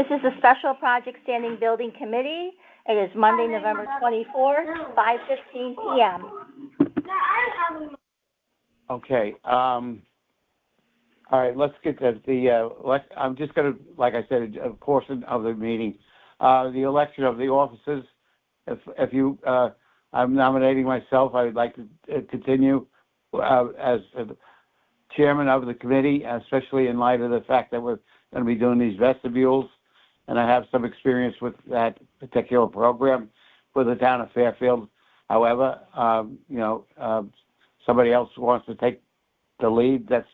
This is the Special Project Standing Building Committee. It is Monday, November 24th, 5:15 p.m. Okay. All right, let's get to I'm just going to, like I said, a portion of the meeting. The election of the officers. If you, I'm nominating myself. I would like to continue as chairman of the committee, especially in light of the fact that we're going to be doing these vestibules, and I have some experience with that particular program for the town of Fairfield. However, somebody else wants to take the lead. That's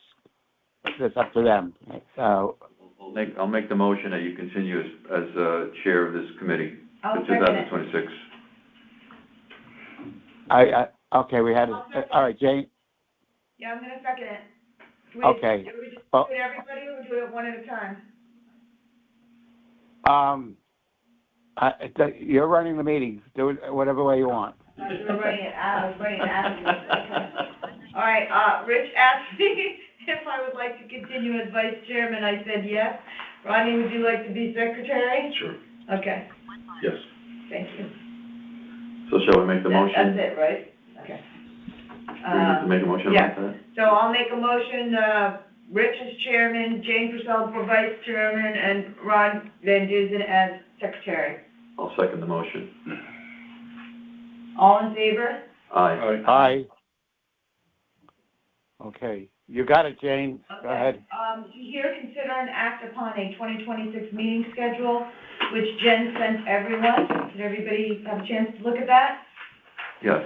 up to them. I'll make the motion that you continue as chair of this committee for 2026. Okay, we had all right, Jane. Yeah, I'm gonna second it. Okay. Do we just do it everybody, or do it one at a time? You're running the meeting. Do it whatever way you want. I was running it out. All right, Rich asked me if I would like to continue as vice chairman. I said yes. Rodney, would you like to be secretary? Sure. Okay. Yes. Thank you. So shall we make the motion? That's it, right? Okay. Do we need to make a motion about that? So I'll make a motion, Rich as chairman, Jane Purcell for vice chairman, and Ron Van Duzen as secretary. I'll second the motion. All in favor? Aye. Aye. Okay. You got it, Jane. Okay. Go ahead. Here, consider and act upon a 2026 meeting schedule, which Jen sent everyone. Did everybody have a chance to look at that? Yes.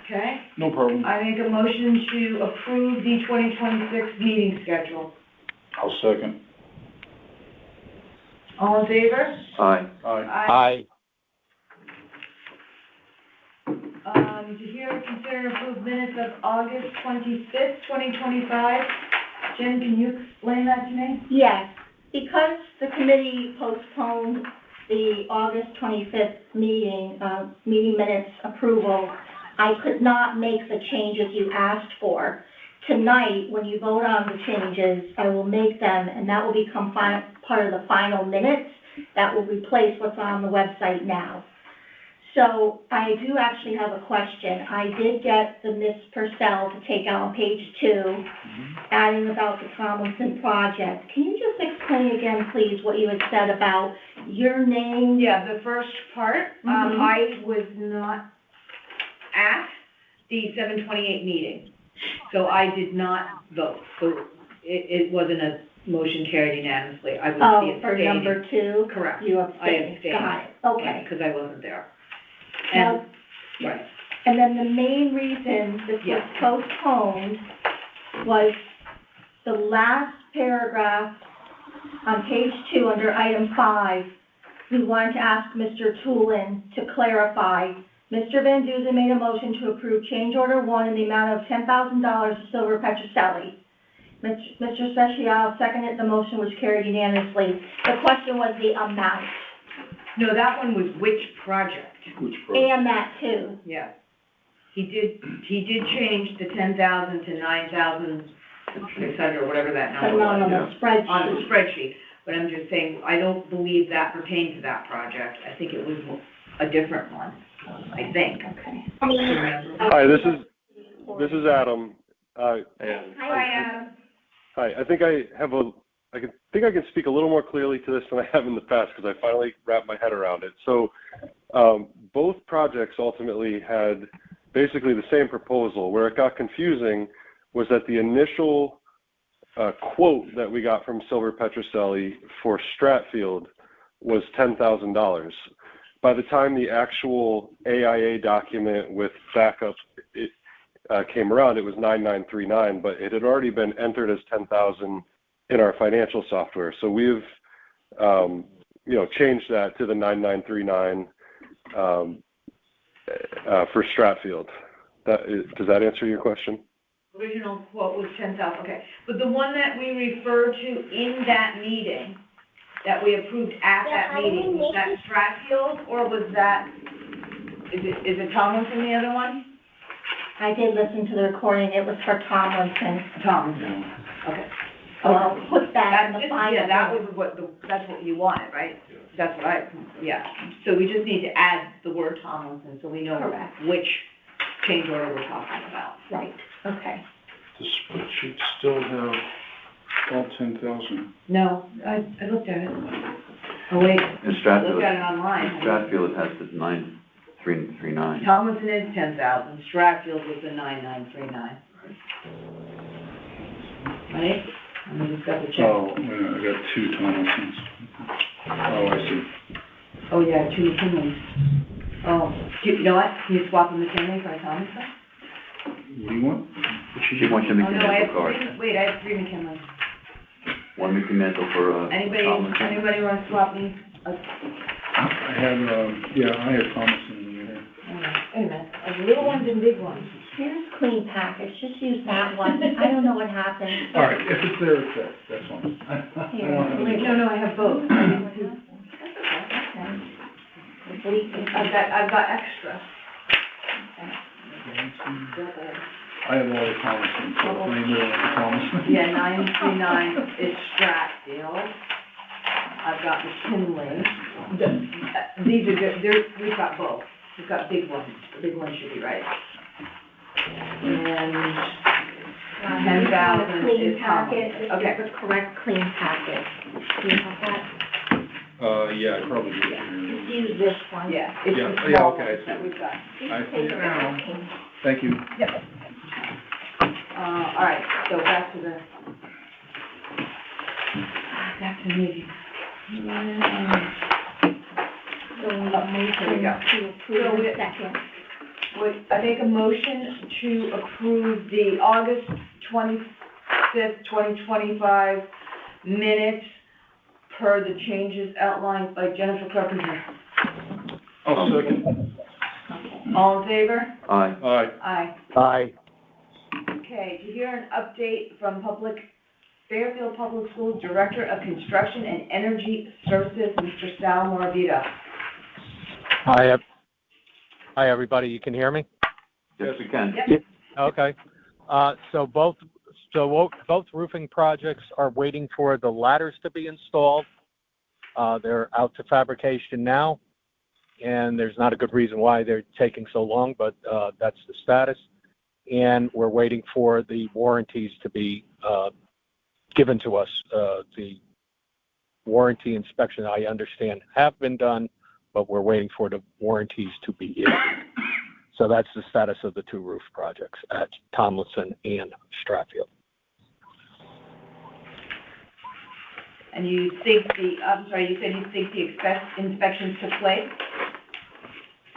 Okay. No problem. I make a motion to approve the 2026 meeting schedule. I'll second. All in favor? Aye. Aye. To hear, consider and approve minutes of August 25th, 2025. Jen, can you explain that to me? Yes, because the committee postponed the August 25th meeting minutes approval, I could not make the changes you asked for. Tonight, when you vote on the changes, I will make them, and that will become part of the final minutes that will replace what's on the website now. So I do actually have a question. I did get the Miss Purcell to take out on page 2, adding about the Tomlinson project. Can you just explain again, please, what you had said about your name? Yeah, the first part, I was not at the 7/28 meeting, so I did not vote. So it wasn't a motion carried unanimously. I was for number 2? Correct. You I abstained. abstained. Got it. Okay. Because I wasn't there. Now, Right. and then the main reason this was postponed was the last paragraph on page 2 under item 5. We wanted to ask Mr. Toolin to clarify. Mr. Van Duzen made a motion to approve change order 1 in the amount of $10,000 to Silver Petrocelli. Mr. Speciale seconded the motion, which carried unanimously. The question was the amount. No, that one was which project? Which project? And that too. Yeah. He did change the 10,000 to 9,600, or whatever that number Put it on was. the spreadsheet. On the spreadsheet. But I'm just saying, I don't believe that pertained to that project. I think it was a different one, I think. Okay. Hi, this is Adam. Hi, Adam. Hi, I think I can speak a little more clearly to this than I have in the past because I finally wrapped my head around it. So both projects ultimately had basically the same proposal. Where it got confusing was that the initial quote that we got from Silver Petrocelli for Stratfield was $10,000. By the time the actual AIA document with backup came around, it was 9,939, but it had already been entered as 10,000 in our financial software. So we've, changed that to the 9,939 for Stratfield. Does that answer your question? Original quote was 10,000, okay. But the one that we referred to in that meeting, that we approved at that meeting, was that Stratfield, or was that, is it Tomlinson, the other one? I did listen to the recording. It was for Tomlinson. Tomlinson, okay. So I'll put that in the final. Yeah, that was that's what you wanted, right? That's what yeah. So we just need to add the word Tomlinson, so we know Correct. which change order we're talking about. Right, okay. The spreadsheet still have all 10,000. No, I looked at it. Oh, wait, In I Stratfield, looked at it online. Stratfield it has the 9339. Tomlinson is 10,000, Stratfield was the 9939. Right? And we just got the check. Oh, wait a minute, I got two Thomasons. Oh, I see. Oh, yeah, 2 McKinleys. Oh, you know what? Can you swap a McKinley for a Tomlinson? What do you want? She wants you to Oh, make no, I a have card. I have 3 McKinleys. One Mickey Mantle for, Anybody want to swap me? I have, I have Thomason in there. Wait a minute, little ones and big ones. Here's clean package, just use that one. I don't know what happened. All right, if it's there, it's there, that's fine. I don't have any- No, I have both. I've got extra. I have all the Thomasons, so if anybody wants a Thomason. Yeah, 939 is Stratfield. I've got McKinley. These are good, we've got both. We've got big ones, the big ones should be right. And 10,000 Clean is packet, Tomlinson. this Okay. is the correct clean packet. Do you have that? Yeah, I probably do. Just use this one. Yeah, it's Yeah, the yeah, small okay, I ones see. that we've got. I see it now. Thank you. Yep. All right, so back to the meeting. So we have a motion There we go. to approve in a second. I make a motion to approve the August 25th, 2025 minutes per the changes outlined by Jennifer Carpenter. I'll second. All in favor? Aye. Aye. Aye. Aye. Okay, to hear an update from Fairfield Public Schools Director of Construction and Energy Services, Mr. Sal Moravito. Hi, everybody. You can hear me? Yes, we can. Yep. Okay. So both roofing projects are waiting for the ladders to be installed. They're out to fabrication now, and there's not a good reason why they're taking so long, but that's the status. And we're waiting for the warranties to be given to us. The warranty inspection, I understand, have been done, but we're waiting for the warranties to be issued. So that's the status of the two roof projects at Tomlinson and Stratfield. And you think you said you think the inspections took place?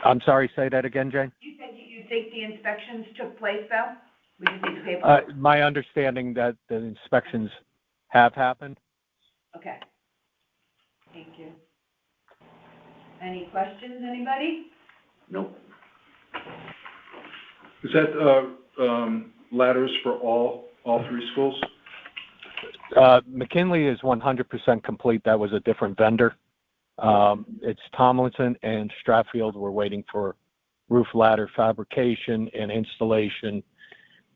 I'm sorry, say that again, Jane? You said you think the inspections took place, though? We just need the paperwork. My understanding that the inspections have happened. Okay. Thank you. Any questions, anybody? Nope. Is that, ladders for all three schools? McKinley is 100% complete. That was a different vendor. It's Tomlinson and Stratfield. We're waiting for roof ladder fabrication and installation,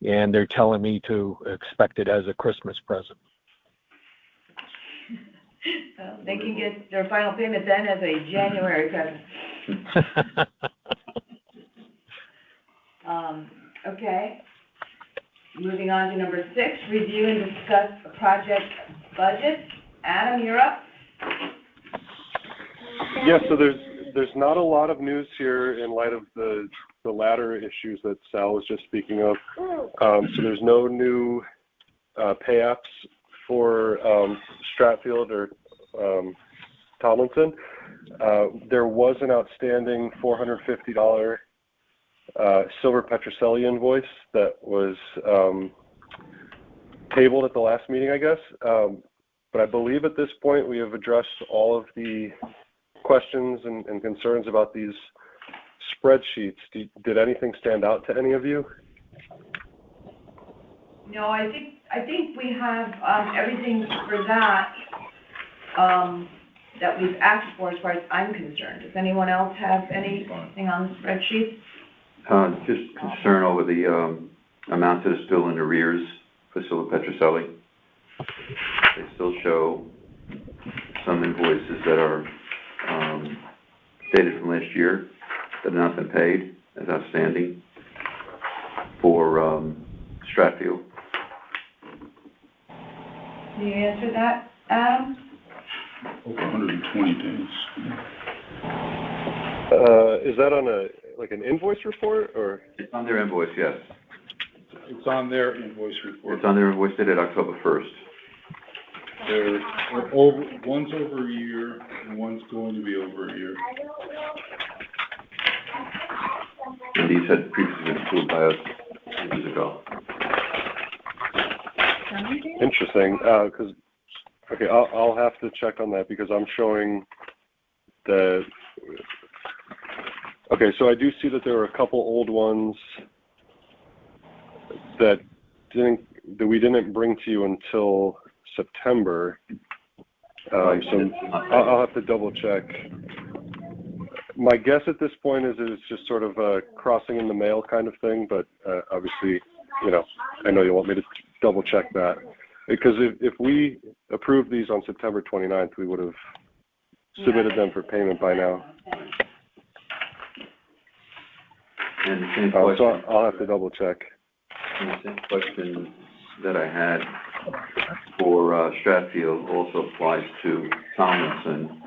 and they're telling me to expect it as a Christmas present. They can get their final payment then as a January present. Okay. Moving on to number 6, review and discuss a project budget. Adam, you're up. Yeah, so there's not a lot of news here in light of the ladder issues that Sal was just speaking of. So there's no new pay apps for Stratfield or Tomlinson. There was an outstanding $450 Silver Petrocelli invoice that was tabled at the last meeting, I guess. But I believe at this point we have addressed all of the questions and concerns about these spreadsheets. Did anything stand out to any of you? No, I think we have everything for that that we've asked for as far as I'm concerned. Does anyone else have anything on the spreadsheet? Just concern over the amounts that are still in arrears for Silver Petrocelli. they still show some invoices that are, dated from last year that have not been paid as outstanding for, Stratfield. Can you answer that, Adam? Over 120 days. Is that on an invoice report, or? It's on their invoice, yes. It's on their invoice report. It's on their invoice dated October 1st. They're over, one's over a year, and one's going to be over a year. And these had previously been approved by us years ago. Interesting, because, okay, I'll have to check on that because I'm showing that, okay, so I do see that there were a couple old ones that we didn't bring to you until September. So I'll have to double check. My guess at this point is it's just sort of a crossing in the mail kind of thing, but obviously, I know you want me to double check that. Because if we approved these on September 29th, we would have submitted them for payment by now. And the same question. So I'll have to double check. And the same question that I had for Stratfield also applies to Tomlinson.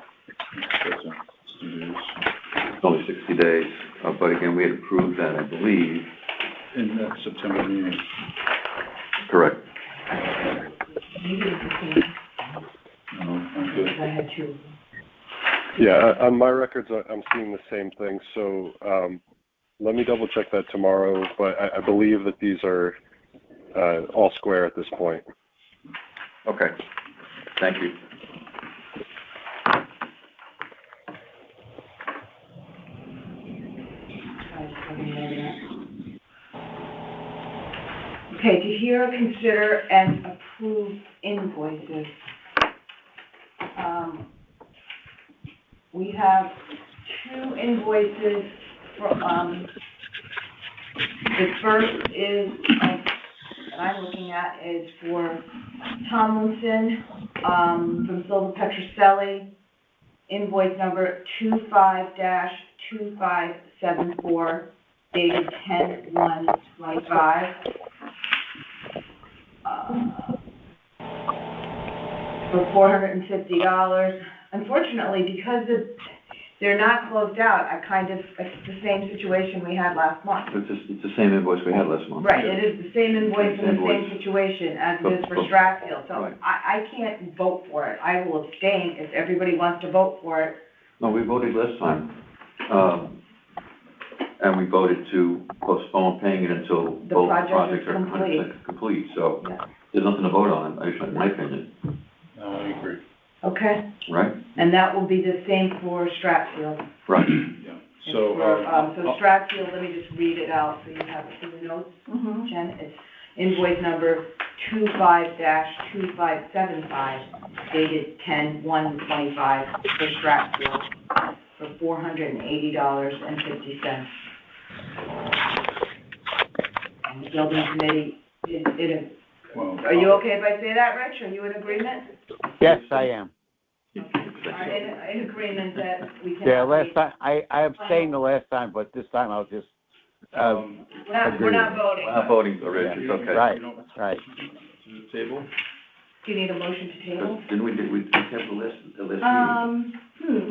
It's only 60 days, but again, we had approved that, I believe. In that September meeting. Correct. No, I'm good. I had two. Yeah, on my records, I'm seeing the same thing. So let me double check that tomorrow, but I believe that these are all square at this point. Okay. Thank you. Okay, to hear, consider, and approve invoices. We have two invoices for, the first is, that I'm looking at is for Tomlinson, from Silva Petroselli, invoice number 25-2574, dated 10/1/25. For $450. Unfortunately, because they're not closed out, it's the same situation we had last month. It's the same invoice we had last month. Right, it is the same invoice and the same situation as it is for Stratfield, so Right. I can't vote for it. I will abstain if everybody wants to vote for it. No, we voted last time, and we voted to postpone paying it until The both project projects is are complete. 100% complete, so Yeah. there's nothing to vote on, in my opinion, No, I agree. Okay, right? and that will be the same for Stratfield. Right. Yeah. So, So Stratfield, let me just read it out so you have it in the notes. Mm-hmm. Jen, it's invoice number 25-2575, dated 10/1/25 for Stratfield for $480.50. And the building committee, well, are you okay if I say that, Rich? Are you in agreement? Yes, I am. Are in agreement that we can? Yeah, last time, I abstained the last time, but this time I'll just, We're not voting. We're not voting, Rich, it's okay. right, right. to the table? Do you need a motion to table? Didn't we have the list meeting?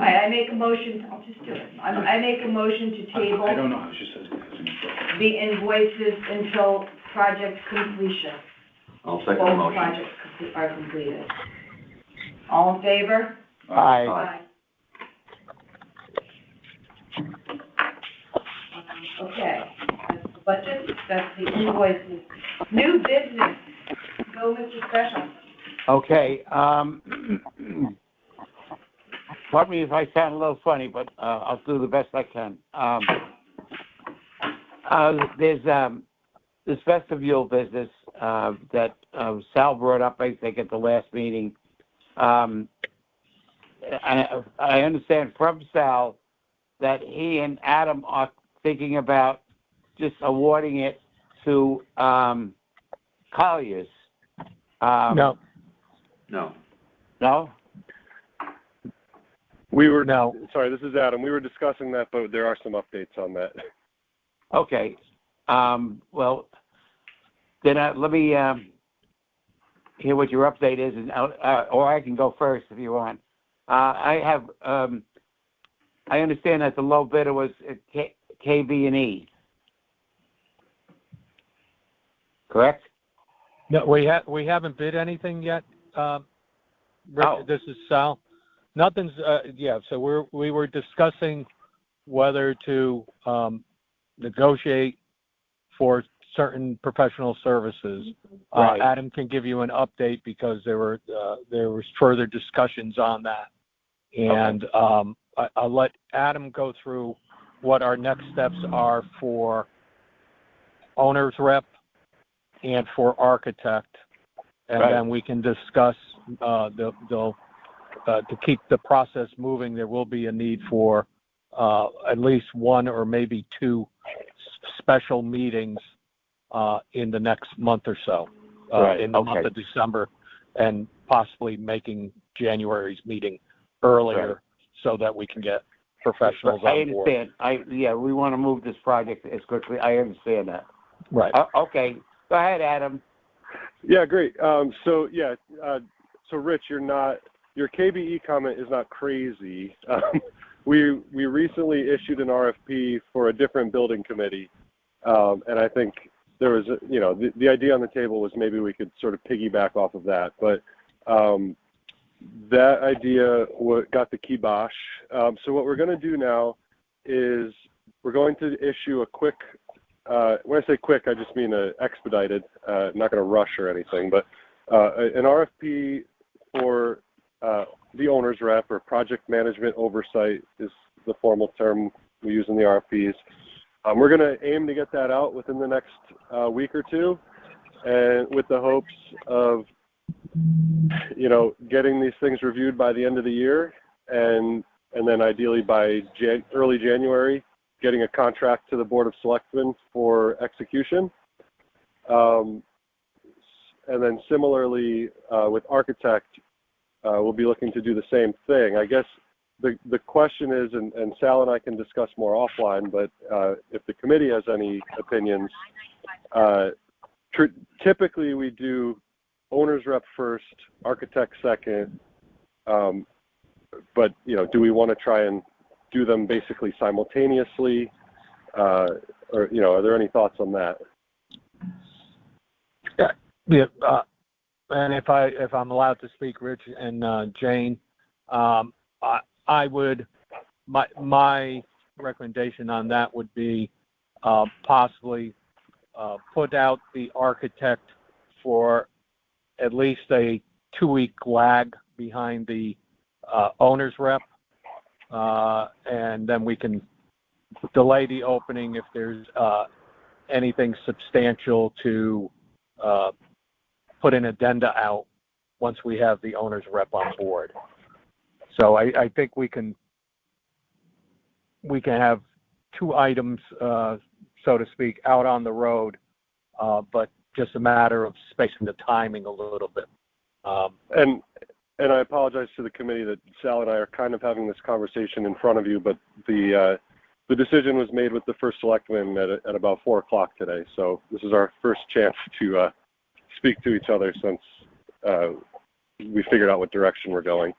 I make a motion, I'll just do it. I make a motion to table I don't know, it's just the invoices until project completion. I'll second the Both motion. projects are completed. All in favor? Aye. Okay, that's the budget, that's the invoices. New business, go Mr. Special. Okay, pardon me if I sound a little funny, but, I'll do the best I can. There's, this vestibule business, that, Sal brought up, I think, at the last meeting. I understand from Sal that he and Adam are thinking about just awarding it to, Colliers. No, No. No? We were, No. sorry, this is Adam. We were discussing that, but there are some updates on that. Okay. Well, then let me hear what your update is, and or I can go first if you want. I understand that the low bidder was KB&E. Correct? No, we haven't bid anything yet. Rick, Oh. This is Sal. Nothing's, so we were discussing whether to negotiate for certain professional services. Right. Adam can give you an update because there was further discussions on that. And I'll let Adam go through what our next steps are for owner's rep and for architect. And Right. then we can discuss to keep the process moving. There will be a need for at least one or maybe two special meetings in the next month or so, Right. in the month of December, and possibly making January's meeting earlier, Right. so that we can get professionals I on board. understand. We want to move this project as quickly. I understand that. Right. Okay. Go ahead, Adam. Yeah, great. So Rich, your KBE comment is not crazy. We recently issued an RFP for a different building committee, and I think there was, the idea on the table was maybe we could sort of piggyback off of that, but that idea got the kibosh. So what we're going to do now is we're going to issue a quick, when I say quick, I just mean expedited, not going to rush or anything, but an RFP for the owner's rep, or project management oversight is the formal term we use in the RFPs. We're going to aim to get that out within the next week or two, and with the hopes of, getting these things reviewed by the end of the year, and then ideally by early January, getting a contract to the Board of Selectmen for execution. And then similarly with architect, we'll be looking to do the same thing. I guess the question is, and Sal and I can discuss more offline, but if the committee has any opinions, typically we do owner's rep first, architect second, but do we want to try and do them basically simultaneously, or are there any thoughts on that? Yeah. And if I'm allowed to speak, Rich and Jane, I would, my recommendation on that would be possibly put out the architect for at least a 2-week lag behind the owner's rep, and then we can delay the opening if there's anything substantial to put an addenda out once we have the owner's rep on board. So I think we can have 2 items, so to speak, out on the road, but just a matter of spacing the timing a little bit. And I apologize to the committee that Sal and I are kind of having this conversation in front of you, but the decision was made with the first selectman at about 4:00 today. So this is our first chance to speak to each other since we figured out what direction we're going.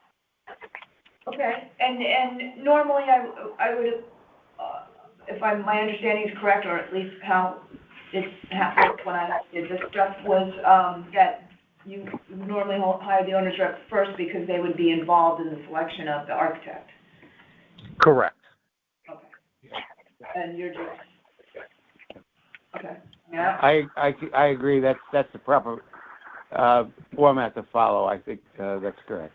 Okay, and normally I would, if my understanding is correct, or at least how it happened when I did this stuff, was that you normally hire the owner's rep first because they would be involved in the selection of the architect. Correct. Okay. And you're just, okay. Yeah. I agree. That's the proper format to follow. I think that's correct.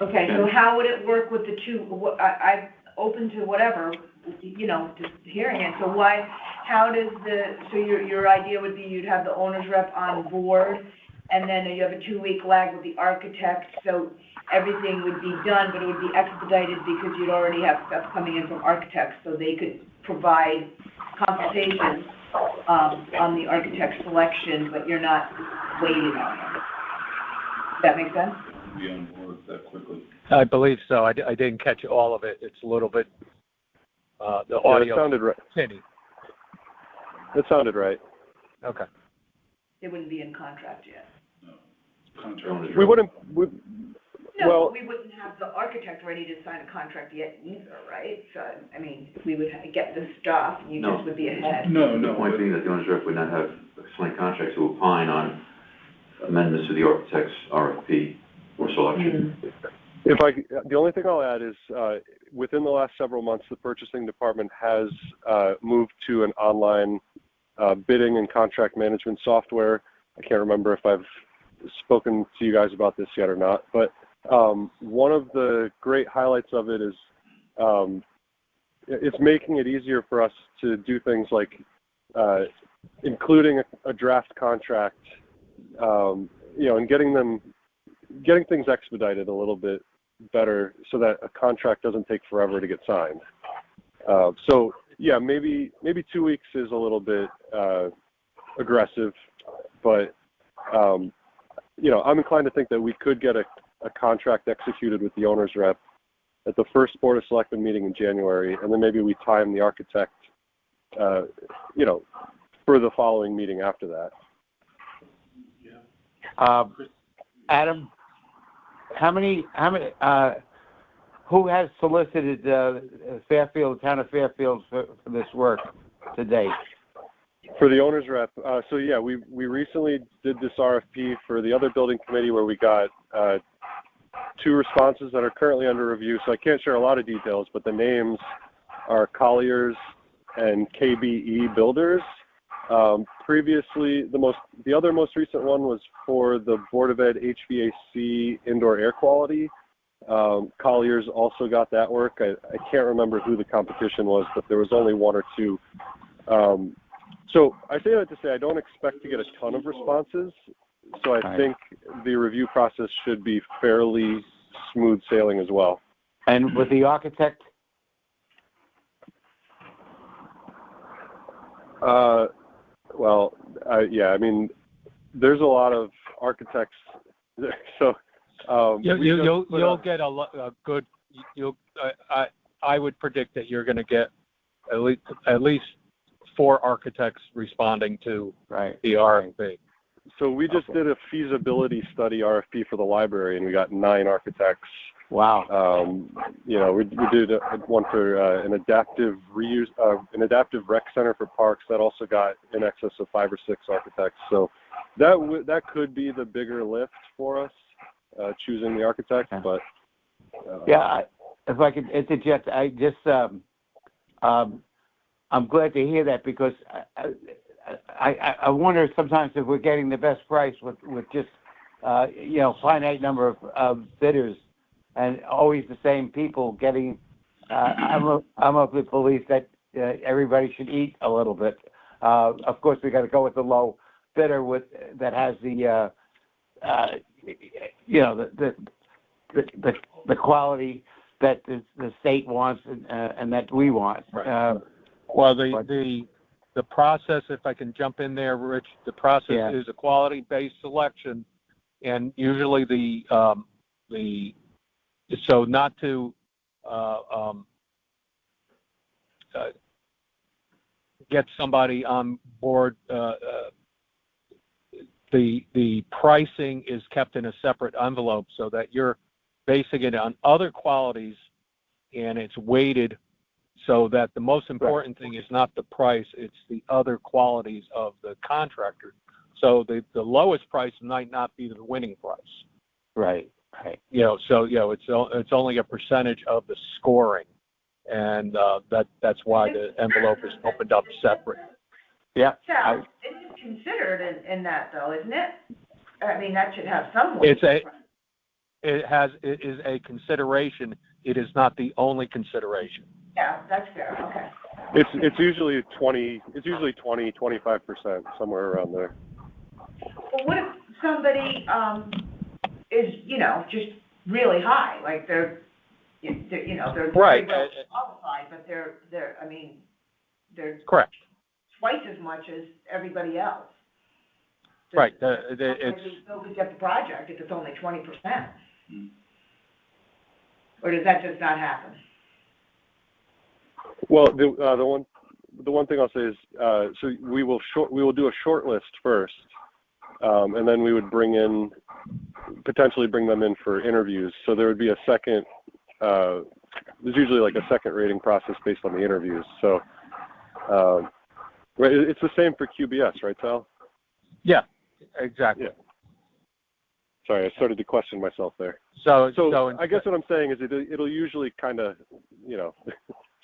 Okay, so how would it work with the two? I'm open to whatever, just hearing it. So your idea would be you'd have the owner's rep on board, and then you have a 2-week lag with the architect, so everything would be done, but it would be expedited because you'd already have stuff coming in from architects, so they could provide consultation on the architect selection, but you're not waiting on them. Does that make sense? Be on board that quickly. I believe so. I didn't catch all of it. It's a little bit, the Yeah, audio. it sounded right. Tinny. It sounded right. Okay. They wouldn't be in contract yet. Contract. We wouldn't, No, Well- we wouldn't have the architect ready to sign a contract yet either, right? So, I mean, we would get the stuff, you No. just would be ahead. No, The point but being that the owner's rep would not have signed contracts to opine on amendments to the architect's RFP or selection. the only thing I'll add is, within the last several months, the purchasing department has moved to an online bidding and contract management software. I can't remember if I've spoken to you guys about this yet or not, but one of the great highlights of it is it's making it easier for us to do things like including a draft contract, and getting things expedited a little bit better so that a contract doesn't take forever to get signed. So yeah, maybe 2 weeks is a little bit aggressive, but I'm inclined to think that we could get a contract executed with the owner's rep at the first Board of Selectmen meeting in January, and then maybe we time the architect, for the following meeting after that. Adam, who has solicited Fairfield, town of Fairfield for this work to date? For the owner's rep, so yeah, we recently did this RFP for the other building committee where we got 2 responses that are currently under review, so I can't share a lot of details, but the names are Colliers and KBE Builders. Previously, the other most recent one was for the Board of Ed HVAC indoor air quality. Colliers also got that work. I can't remember who the competition was, but there was only 1 or 2. So I say that to say I don't expect to get a ton of responses, so I think the review process should be fairly smooth sailing as well. And with the architect? There's a lot of architects, so You'll get a good. I would predict that you're going to get at least 4 architects responding to the RFP. So we just did a feasibility study RFP for the library, and we got 9 architects. Wow. We did one for an adaptive rec center for parks that also got in excess of 5 or 6 architects. So that could be the bigger lift for us, choosing the architect. But if I could interject, I'm glad to hear that, because I wonder sometimes if we're getting the best price with just finite number of bidders, and always the same people getting. I'm of the belief that everybody should eat a little bit. Of course, we got to go with the low bidder that has the the quality that the state wants and that we want. Right. The process, if I can jump in there, Rich, the process is a quality-based selection, and usually so not to get somebody on board, the pricing is kept in a separate envelope so that you're basing it on other qualities, and it's weighted so that the most important thing is not the price, it's the other qualities of the contractor. So the lowest price might not be the winning price. Right. It's only a percentage of the scoring, and that's why the envelope is opened up separate. Yeah. So it's considered in that, though, isn't it? I mean, that should have some weight. It is a consideration. It is not the only consideration. Yeah, that's fair. Okay. It's usually 25%, somewhere around there. Well, what if somebody is just really high, like they're right very well qualified, but they're correct. twice as much as everybody else. Right, Maybe it's, Bill could get the project if it's only 20%. Hmm. Or does that just not happen? Well, the one thing I'll say is, so we will do a short list first, and then we would potentially bring them in for interviews. So there would be a second, there's usually like a second rating process based on the interviews. So, right, it's the same for QBS, right, Sal? yeah, exactly. Yeah. Sorry, I started to question myself there. So I guess what I'm saying is it'll usually kind of,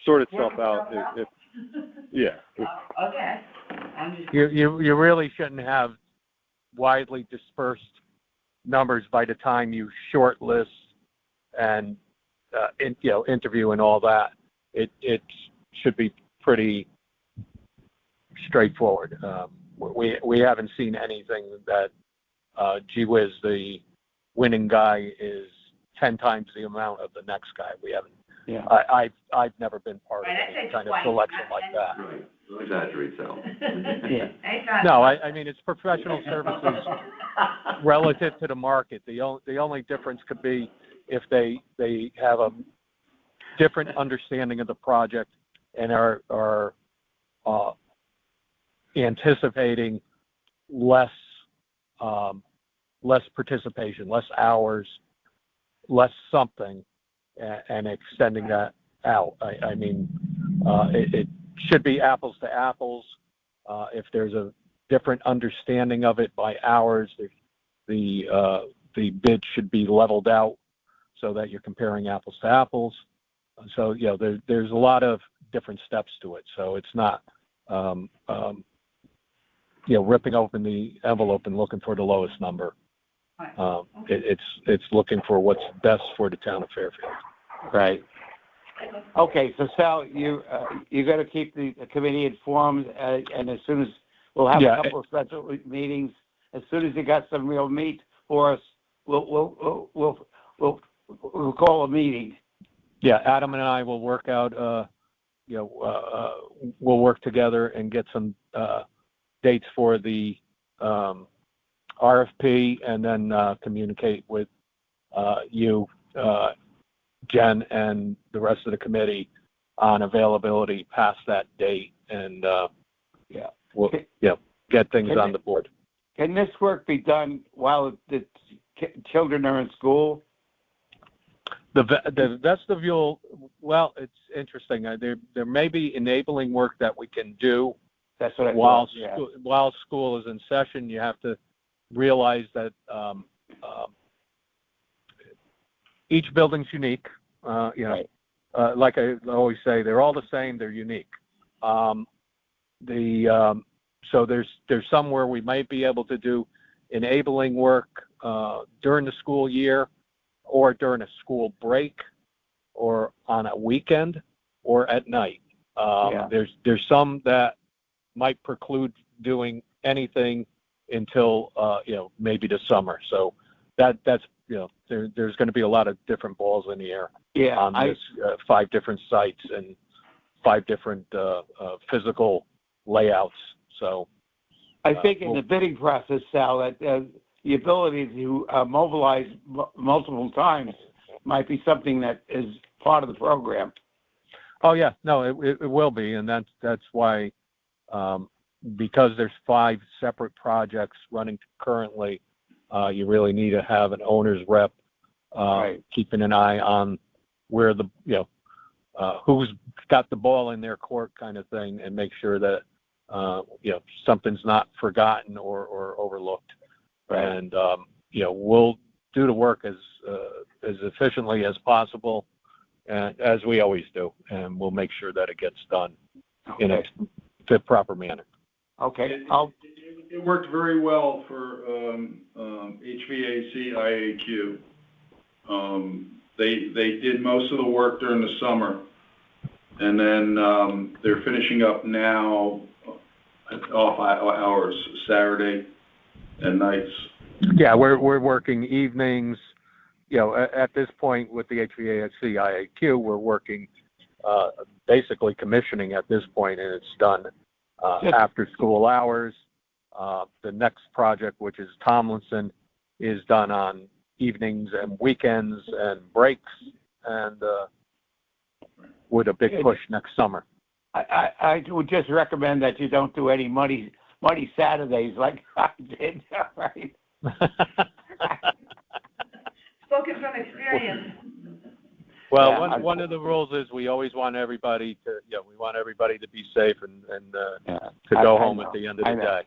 sort itself out. Yeah. Okay. I'm just. You really shouldn't have widely dispersed numbers by the time you shortlist and interview and all that. It should be pretty straightforward. We haven't seen anything that gee whiz, the winning guy is 10 times the amount of the next guy. We haven't. Yeah. I've never been part of any kind of selection like that. Right, don't exaggerate, Sal. Yeah. No, I mean, it's professional services relative to the market. The only difference could be if they have a different understanding of the project and are anticipating less participation, less hours, less something, and extending that out. I mean, it should be apples to apples. If there's a different understanding of it by hours, the bid should be leveled out so that you're comparing apples to apples. So, there's a lot of different steps to it. So it's not, ripping open the envelope and looking for the lowest number. It's looking for what's best for the town of Fairfield. Right. Okay, so Sal, you got to keep the committee informed, and as soon as we'll have a couple of special meetings, as soon as you got some real meat for us, we'll call a meeting. Yeah, Adam and I will work out. We'll work together and get some dates for the RFP, and then communicate with you, Jen, and the rest of the committee on availability past that date, and we'll get things on the board. Can this work be done while the children are in school? The vestibule, well, it's interesting. There may be enabling work that we can do. That's what I while thought, yeah. While school is in session. You have to realize that each building's unique. Right. Like I always say, they're all the same. They're unique. So there's some where we might be able to do enabling work during the school year, or during a school break, or on a weekend, or at night. There's some that might preclude doing anything until maybe the summer. So that's there's going to be a lot of different balls in the air on this 5 different sites and 5 different physical layouts. So I think in the bidding process, Sal, that the ability to mobilize multiple times might be something that is part of the program. Oh yeah, no, it will be, and that's why, because there's 5 separate projects running currently, you really need to have an owner's rep keeping an eye on where the who's got the ball in their court kind of thing, and make sure that something's not forgotten or overlooked. Right. And we'll do the work as efficiently as possible, as we always do, and we'll make sure that it gets done in a proper manner. Okay. It worked very well for HVAC IAQ. They did most of the work during the summer, and then they're finishing up now off hours, Saturday and nights. Yeah, we're working evenings. At this point with the HVAC IAQ, we're working basically commissioning at this point, and it's done after school hours. The next project, which is Tomlinson, is done on evenings and weekends and breaks, and with a big push next summer. I would just recommend that you don't do any muddy Saturdays like I did, right? Spoken from experience. Well, Yeah, one of the rules is we always want everybody to, we want everybody to be safe and Yeah. to go I home know. at the end of I the know. day.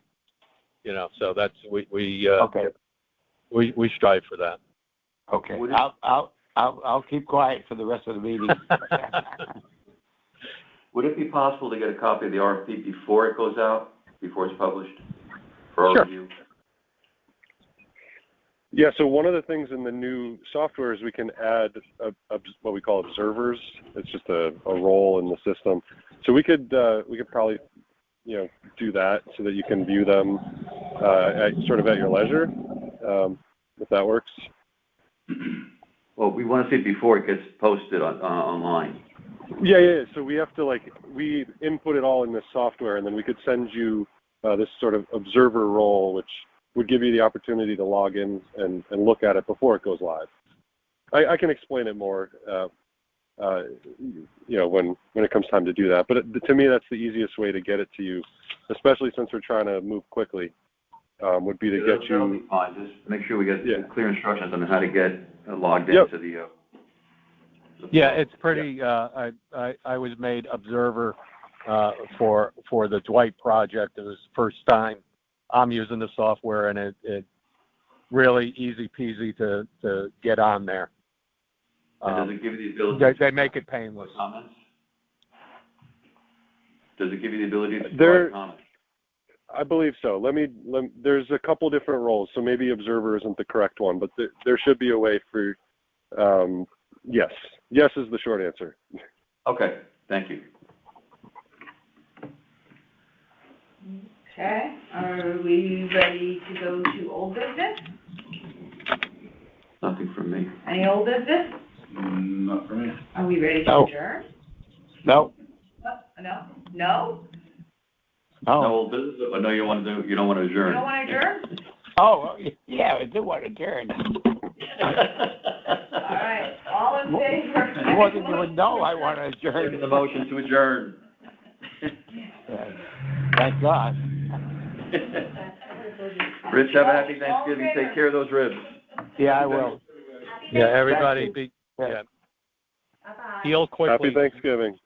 So that's Okay. we strive for that. Okay. Would it- I'll keep quiet for the rest of the meeting. Would it be possible to get a copy of the RFP before it goes out, before it's published, for our Sure. review? Yeah, so one of the things in the new software is we can add what we call observers. It's just a role in the system. So we could probably, do that so that you can view them at your leisure, if that works. Well, we want to see it before it gets posted online. Yeah. So we have to we input it all in this software, and then we could send you this sort of observer role, which would give you the opportunity to log in and look at it before it goes live. I can explain it more, when it comes time to do that. But to me, that's the easiest way to get it to you, especially since we're trying to move quickly. Would be to get That'll be you. fine. Just make sure we get Yeah. clear instructions on how to get logged Yep. into the. Yeah, it's pretty. I was made observer for the Dwight project. It was the first time I'm using the software, and it really easy peasy to get on there. And does it give you the ability? They make it painless. Comments? Does it give you the ability to There- provide comments? I believe so. There's a couple different roles, so maybe observer isn't the correct one, but there should be a way for. Yes. Yes is the short answer. Okay, thank you. Okay, are we ready to go to old business? Nothing from me. Any old business? Not for me. Are we ready to No. adjourn? No, No? No? No no. old business? I know you don't want to You don't adjourn. want to adjourn? Oh, yeah, I do want to adjourn. All right, all in favor? More than you would know, I want to Taking adjourn. the motion to adjourn. Thank God. Rich, have a happy Thanksgiving. Take care of those ribs. Yeah, I will. Yeah, everybody Thank be Yeah. heal quickly. Happy Thanksgiving.